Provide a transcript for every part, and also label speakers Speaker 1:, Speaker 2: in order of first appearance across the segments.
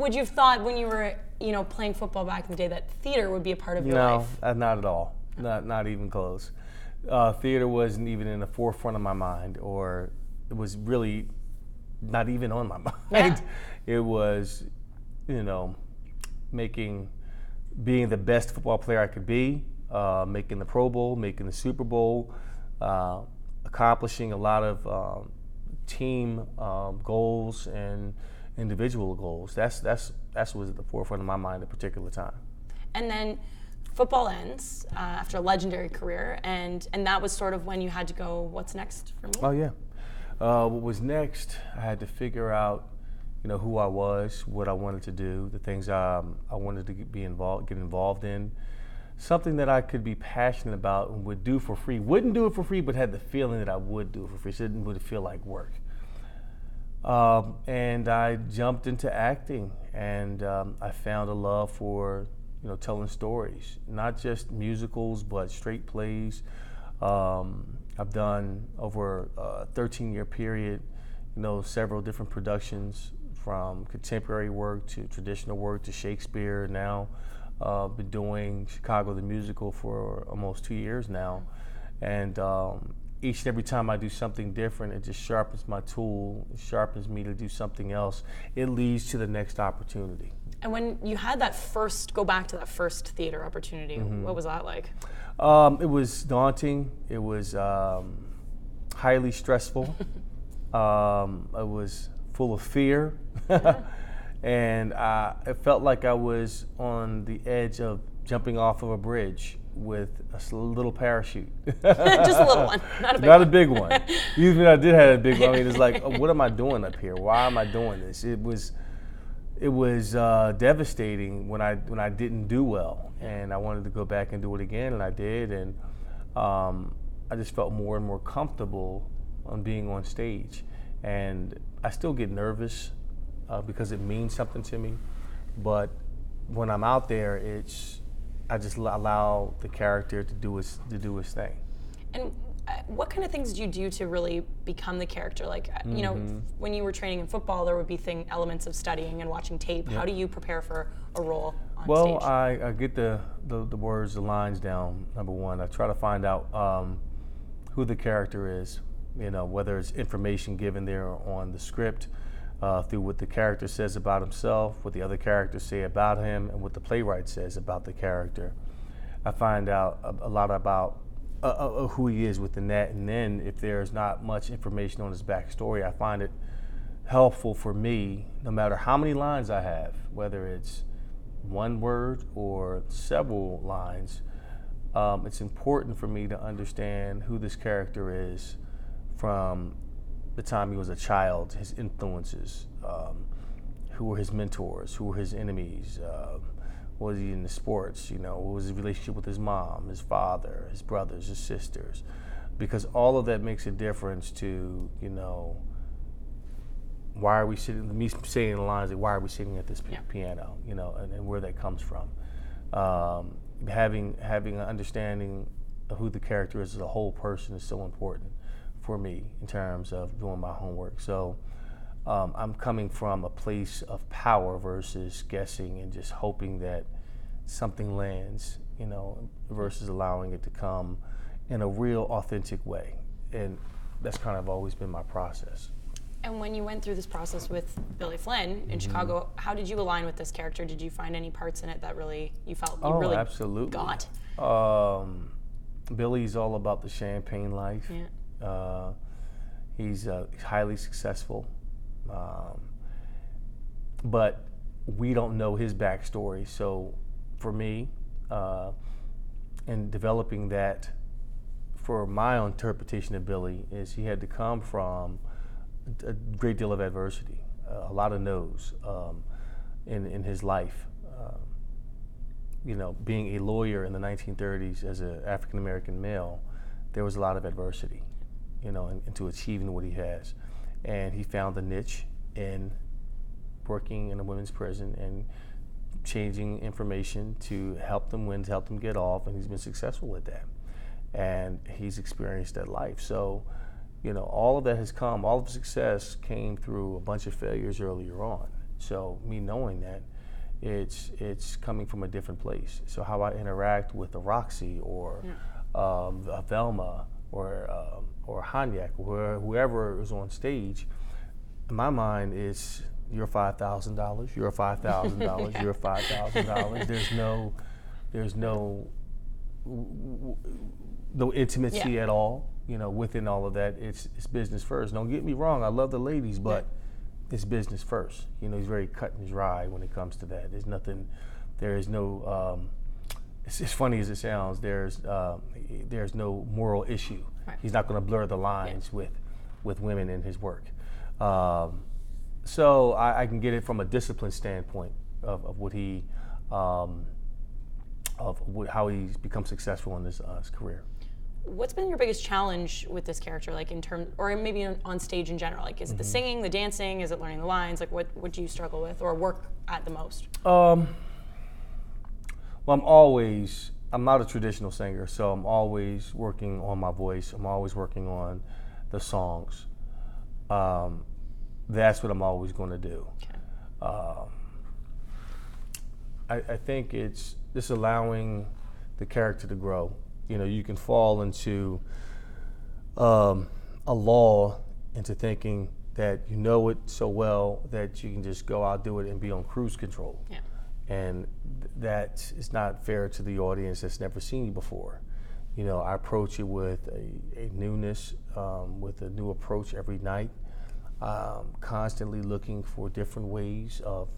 Speaker 1: would you have thought when you were, playing football back in the day that theater would be a part of your life?
Speaker 2: No, not at all. Not even close. Theater wasn't even in the forefront of my mind, or it was really not even on my mind.
Speaker 1: Yeah.
Speaker 2: It was, being the best football player I could be, making the Pro Bowl, making the Super Bowl, accomplishing a lot of team goals and individual goals. That's what was at the forefront of my mind at a particular time.
Speaker 1: And then football ends after a legendary career, and that was sort of when you had to go, what's next for me?
Speaker 2: Oh yeah. What was next? I had to figure out, who I was, what I wanted to do, the things I wanted to get involved in, something that I could be passionate about and would do for free. Wouldn't do it for free, but had the feeling that I would do it for free. So it would feel like work. And I jumped into acting, and I found a love for, telling stories, not just musicals, but straight plays. I've done over a 13-year period, several different productions, from contemporary work to traditional work to Shakespeare. Now, been doing Chicago the Musical for almost 2 years now, and each and every time I do something different, it just sharpens my tool, it sharpens me to do something else. It leads to the next opportunity.
Speaker 1: And when you had go back to that first theater opportunity, what was that like?
Speaker 2: It was daunting. It was highly stressful. It was full of fear. And it felt like I was on the edge of jumping off of a bridge with a little parachute.
Speaker 1: Just a little one, not a big one.
Speaker 2: Not a big one. Even if I did have a big one, it's like, what am I doing up here? Why am I doing this? It was devastating when I didn't do well, and I wanted to go back and do it again, and I did, and I just felt more and more comfortable on being on stage. And I still get nervous because it means something to me, but when I'm out there, I just allow the character to do his thing.
Speaker 1: And what kind of things did you do to really become the character? Like, when you were training in football, there would be elements of studying and watching tape.
Speaker 2: Yep.
Speaker 1: How do you prepare for a role on
Speaker 2: Well,
Speaker 1: stage?
Speaker 2: I get the words, the lines down, number one. I try to find out who the character is, whether it's information given there on the script, through what the character says about himself, what the other characters say about him, and what the playwright says about the character. I find out a lot about who he is within that, and then if there's not much information on his backstory, I find it helpful for me, no matter how many lines I have, whether it's one word or several lines, it's important for me to understand who this character is from the time he was a child, his influences, who were his mentors, who were his enemies, was he in the sports, what was his relationship with his mom, his father, his brothers, his sisters, because all of that makes a difference to, why are we sitting, me saying the lines, like, why are we sitting at this piano, and where that comes from. Having an understanding of who the character is as a whole person is so important for me in terms of doing my homework. So I'm coming from a place of power versus guessing and just hoping that something lands, versus allowing it to come in a real authentic way. And that's kind of always been my process.
Speaker 1: And when you went through this process with Billy Flynn in Chicago, how did you align with this character? Did you find any parts in it that you felt you really
Speaker 2: absolutely
Speaker 1: got?
Speaker 2: Billy's all about the champagne life.
Speaker 1: Yeah.
Speaker 2: He's highly successful, but we don't know his backstory. So for me, in developing that, for my own interpretation of Billy, is he had to come from a great deal of adversity, a lot of no's in his life. Being a lawyer in the 1930s as an African-American male, there was a lot of adversity, into achieving what he has. And he found a niche in working in a women's prison and changing information to help them win, to help them get off, and he's been successful at that. And he's experienced that life. So, all of that has come, all of the success came through a bunch of failures earlier on. So me knowing that, it's coming from a different place. So how I interact with a Roxy or a Velma or Hanyak or whoever is on stage, in my mind is you're $5,000, you're $5,000, you're $5,000. There's no intimacy at all, within all of that. It's business first. Don't get me wrong, I love the ladies, but it's business first. He's very cut and dry when it comes to that. There is no, it's as funny as it sounds, there's no moral issue. Right. He's not going to blur the lines with women in his work. So I can get it from a discipline standpoint of what he, how he's become successful in his career.
Speaker 1: What's been your biggest challenge with this character, like in terms, or maybe on stage in general? Like, is it the singing, the dancing? Is it learning the lines? Like, what do you struggle with or work at the most?
Speaker 2: Well, I'm not a traditional singer, so I'm always working on my voice. I'm always working on the songs. That's what I'm always going to do. Okay. I think it's just allowing the character to grow. You can fall into a lull into thinking that you know it so well that you can just go out, do it, and be on cruise control. Yeah. And that is not fair to the audience that's never seen you before. I approach it with a newness, with a new approach every night, constantly looking for different ways of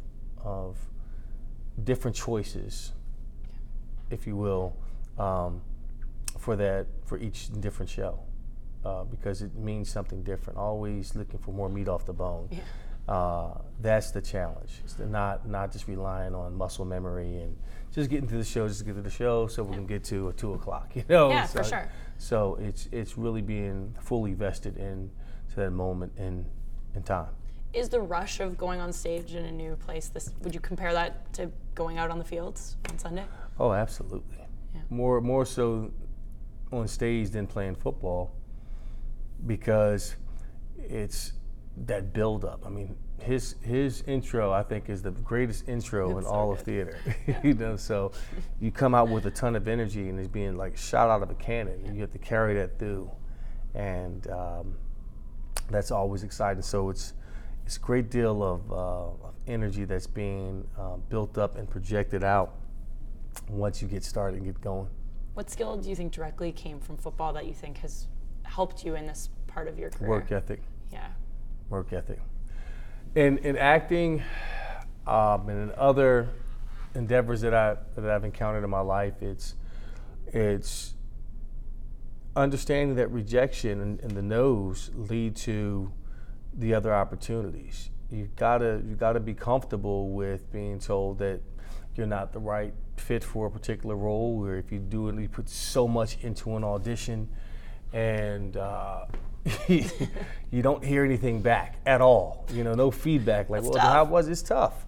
Speaker 2: different choices, if you will, for each different show, because it means something different. Always looking for more meat off the bone. Yeah. That's the challenge. It's not just relying on muscle memory and just getting to the show, so we can get to 2 o'clock.
Speaker 1: Yeah, for sure.
Speaker 2: So it's really being fully vested into that moment in time.
Speaker 1: Is the rush of going on stage in a new place, would you compare that to going out on the fields on Sunday?
Speaker 2: Oh, absolutely. Yeah. More so on stage than playing football, because it's that build up. I mean, his intro, I think, is the greatest intro in all of theater. So you come out with a ton of energy and it's being like shot out of a cannon, and you have to carry that through, and that's always exciting. So it's a great deal of energy that's being built up and projected out once you get started and get going.
Speaker 1: What skill do you think directly came from football that you think has helped you in this part of your career?
Speaker 2: Work ethic.
Speaker 1: Yeah.
Speaker 2: Work ethic. In acting, and in other endeavors that I've encountered in my life, it's understanding that rejection and the no's lead to the other opportunities. You gotta be comfortable with being told that you're not the right fit for a particular role, or if you do it, you put so much into an audition and you don't hear anything back at all. No feedback. Like, well, how was it? It's tough.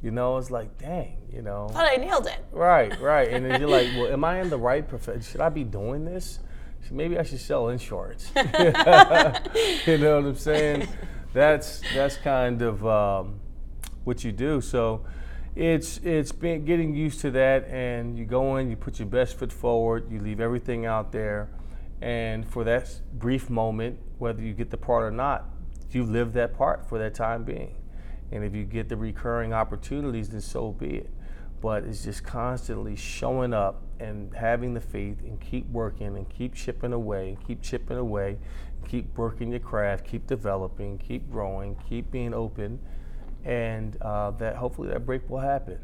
Speaker 2: It's like, dang,
Speaker 1: I thought I nailed it.
Speaker 2: Right. And then you're like, well, am I in the right profession? Should I be doing this? Maybe I should sell insurance. You know what I'm saying? That's kind of what you do. So it's been getting used to that, and you go in, you put your best foot forward, you leave everything out there, and for that brief moment, whether you get the part or not, you live that part for that time being. And if you get the recurring opportunities, then so be it. But it's just constantly showing up and having the faith and keep working and keep chipping away, keep working your craft, keep developing, keep growing, keep being open, and that hopefully that break will happen.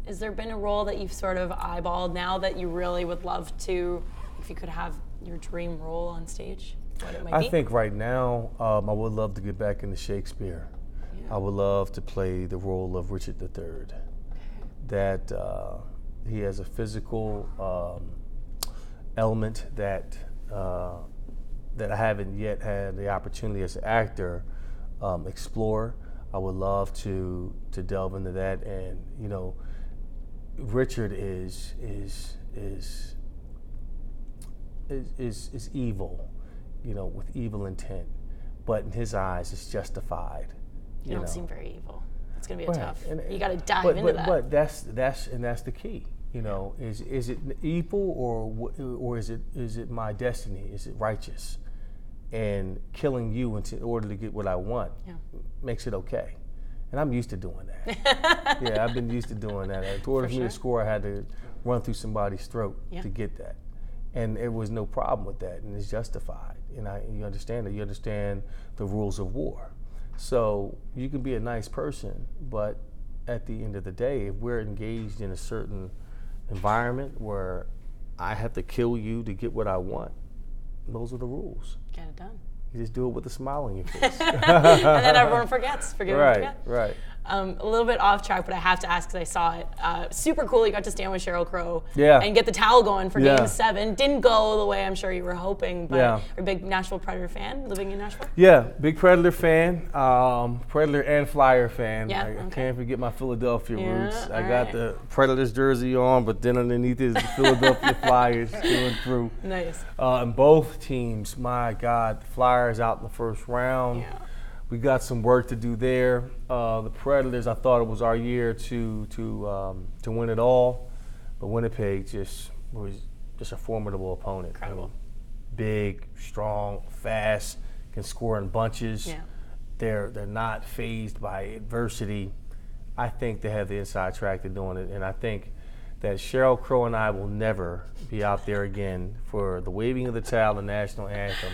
Speaker 1: Has there been a role that you've sort of eyeballed now that you really would love to, if you could have your dream role on stage, what it might be?
Speaker 2: I think right now I would love to get back into Shakespeare. Yeah. I would love to play the role of Richard III. That he has a physical element that I haven't yet had the opportunity as an actor explore. I would love to delve into that, and Richard is evil, with evil intent, but in his eyes it's justified.
Speaker 1: You don't seem very evil. It's going to be tough.
Speaker 2: And
Speaker 1: you got to dive into that.
Speaker 2: But that's the key. You know, is it evil or is it my destiny? Is it righteous? And killing you in order to get what I want makes it okay. And I'm used to doing that. Yeah, I've been used to doing that. In order for me to score, I had to run through somebody's throat to get that. And there was no problem with that, and it's justified. And you understand that. You understand the rules of war. So you can be a nice person, but at the end of the day, if we're engaged in a certain environment where I have to kill you to get what I want, those are the rules.
Speaker 1: Get it done.
Speaker 2: You just do it with a smile on your face.
Speaker 1: And then everyone forgets. Forgive and forget.
Speaker 2: Right.
Speaker 1: A little bit off track, but I have to ask because I saw it. Super cool. You got to stand with Sheryl Crow and get the towel going for Game 7. Didn't go the way I'm sure you were hoping, but you're a big Nashville Predator fan, living in Nashville?
Speaker 2: Yeah, big Predator fan, Predator and Flyer fan. I can't forget my Philadelphia roots. I got the Predators jersey on, but then underneath it is the Philadelphia Flyers through and through.
Speaker 1: Nice.
Speaker 2: And both teams, my God, the Flyers out in the first round.
Speaker 1: Yeah.
Speaker 2: We got some work to do there. The Predators, I thought it was our year to win it all, but Winnipeg was just a formidable opponent.
Speaker 1: Incredible.
Speaker 2: I mean, big, strong, fast, can score in bunches.
Speaker 1: Yeah.
Speaker 2: They're not fazed by adversity. I think they have the inside track to doing it, and I think that Sheryl Crow and I will never be out there again for the waving of the towel, the national anthem.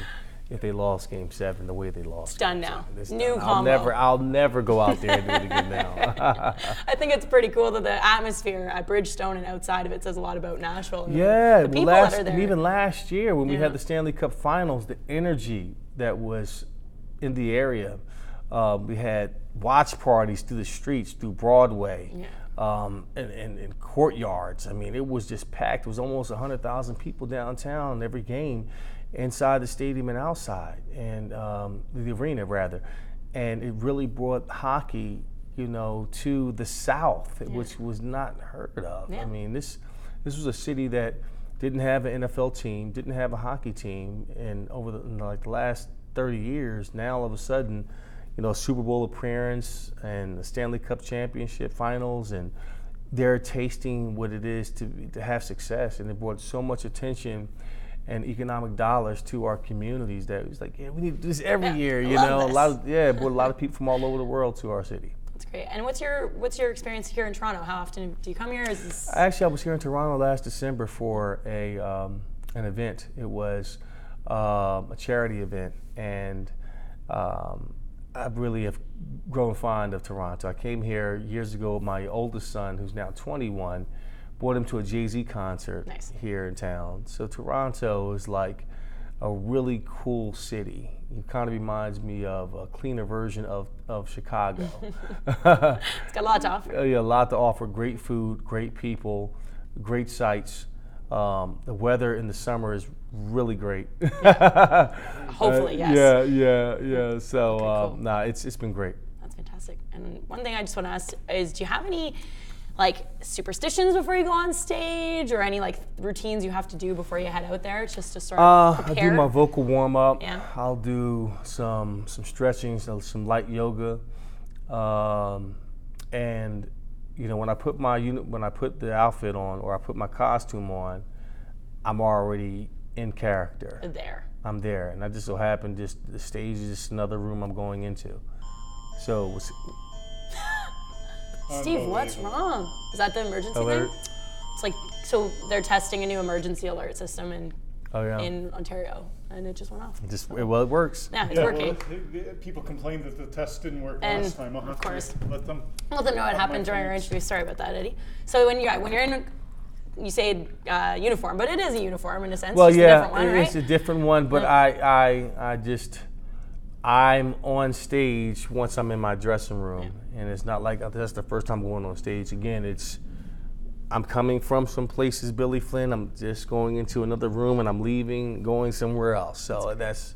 Speaker 2: If they lost Game 7 the way they lost.
Speaker 1: It's done now. New
Speaker 2: done.
Speaker 1: combo.
Speaker 2: I'll never go out there and do it again now.
Speaker 1: I think it's pretty cool that the atmosphere at Bridgestone and outside of it says a lot about Nashville. And
Speaker 2: the
Speaker 1: people that are there.
Speaker 2: And even last year when we had the Stanley Cup Finals, the energy that was in the area. We had watch parties through the streets, through Broadway, and courtyards. I mean, it was just packed. It was almost 100,000 people downtown every game. Inside the stadium and outside, and the arena rather, and it really brought hockey, to the South, which was not heard of. I mean, this was a city that didn't have an NFL team, didn't have a hockey team, and over the last 30 years, now all of a sudden, a Super Bowl appearance and the Stanley Cup Championship Finals, and they're tasting what it is to have success, and it brought so much attention and economic dollars to our communities that it was like, we need to do this every year,
Speaker 1: brought
Speaker 2: a lot of people from all over the world to our city.
Speaker 1: That's great. And what's your experience here in Toronto? How often do you come here?
Speaker 2: Actually, I was here in Toronto last December for an event. It was a charity event, and I really have grown fond of Toronto. I came here years ago with my oldest son, who's now 21, brought him to a Jay-Z concert here in town. So Toronto is like a really cool city. It kind of reminds me of a cleaner version of Chicago.
Speaker 1: It's got a lot to offer.
Speaker 2: Yeah, a lot to offer. Great food, great people, great sights. The weather in the summer is really great.
Speaker 1: Hopefully, yes.
Speaker 2: Yeah. So,
Speaker 1: cool.
Speaker 2: It's been great.
Speaker 1: That's fantastic. And one thing I just want to ask is, do you have any superstitions before you go on stage, or any routines you have to do before you head out there, just to sort of prepare?
Speaker 2: I do my vocal warm up.
Speaker 1: Yeah.
Speaker 2: I'll do some stretching, some light yoga, and when I put the outfit on or I put my costume on, I'm already in character. I'm there, and I just so happen the stage is just another room I'm going into. So.
Speaker 1: Steve, what's wrong? Is that the emergency
Speaker 2: alert
Speaker 1: thing? It's so they're testing a new emergency alert system in Ontario, and it just went off.
Speaker 2: It works.
Speaker 1: Yeah, it's working.
Speaker 3: Well, people complained that the test didn't work last time. I'll have to let them
Speaker 1: know what happened during our interview. Sorry about that, Eddie. So when you're in, you say uniform, but it is a uniform in a sense.
Speaker 2: Well,
Speaker 1: just a different one, right?
Speaker 2: It's a different one, but I'm on stage once I'm in my dressing room, and it's not like that's the first time going on stage. Again, I'm coming from some places, Billy Flynn. I'm just going into another room, and I'm leaving, going somewhere else. So that's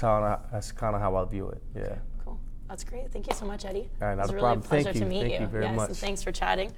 Speaker 2: kind of how I view it. Yeah.
Speaker 1: Cool. That's great. Thank you so much, Eddie.
Speaker 2: All right, not a
Speaker 1: really
Speaker 2: problem.
Speaker 1: It was a pleasure
Speaker 2: Thank you.
Speaker 1: to meet you.
Speaker 2: Thank you very much.
Speaker 1: And thanks for chatting.